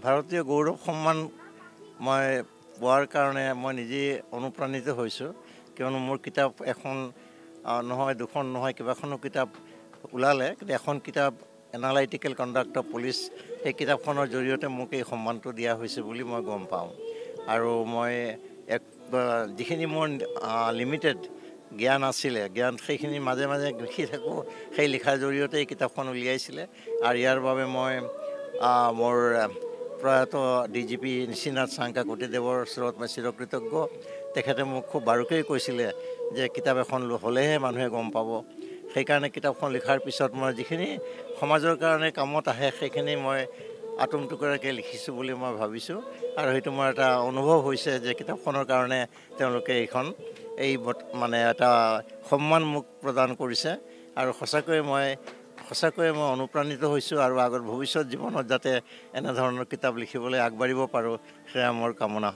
ভাৰতীয় গৌৰৱ সন্মান মই পোৱাৰ কাৰণে মই নিজে অনুপ্ৰাণিত হৈছোঁ কিয়নো মোৰ কিতাপ এখন নহয় দুখন নহয় কেইবাখনো কিতাপ ওলালে কিন্তু এখন কিতাপ এনালাইটিকেল কণ্ডাক্ট অফ পুলিচ সেই কিতাপখনৰ জৰিয়তে মোক এই সন্মানটো দিয়া হৈছে বুলি মই গম পাওঁ আৰু মই যিখিনি মোৰ লিমিটেড জ্ঞান আছিলে জ্ঞান সেইখিনি মাজে মাজে লিখি থাকোঁ সেই লিখাৰ জৰিয়তে এই কিতাপখন উলিয়াইছিলে আৰু ইয়াৰ বাবে মই মোৰ প্ৰয়াত DGP নিশিনাথ চাংকাকতিদেৱৰ ওচৰত মই চিৰকৃতজ্ঞ তেখেতে মোক খুব বাৰুকৈয়ে কৈছিলে যে কিতাপ এখন হ'লেহে মানুহে গম পাব সেইকাৰণে কিতাপখন লিখাৰ পিছত মই যিখিনি সমাজৰ কাৰণে কামত আহে সেইখিনি মই আটোমটুকুৰাকৈ লিখিছোঁ বুলি মই ভাবিছোঁ আৰু সেইটো মোৰ এটা অনুভৱ হৈছে যে কিতাপখনৰ কাৰণে তেওঁলোকে এই মানে এটা সন্মান মোক প্ৰদান কৰিছে আৰু সঁচাকৈয়ে মই অনুপ্ৰাণিত হৈছোঁ আৰু আগত ভৱিষ্যত জীৱনত যাতে এনেধৰণৰ কিতাপ লিখিবলৈ আগবাঢ়িব পাৰোঁ সেয়া মোৰ কামনা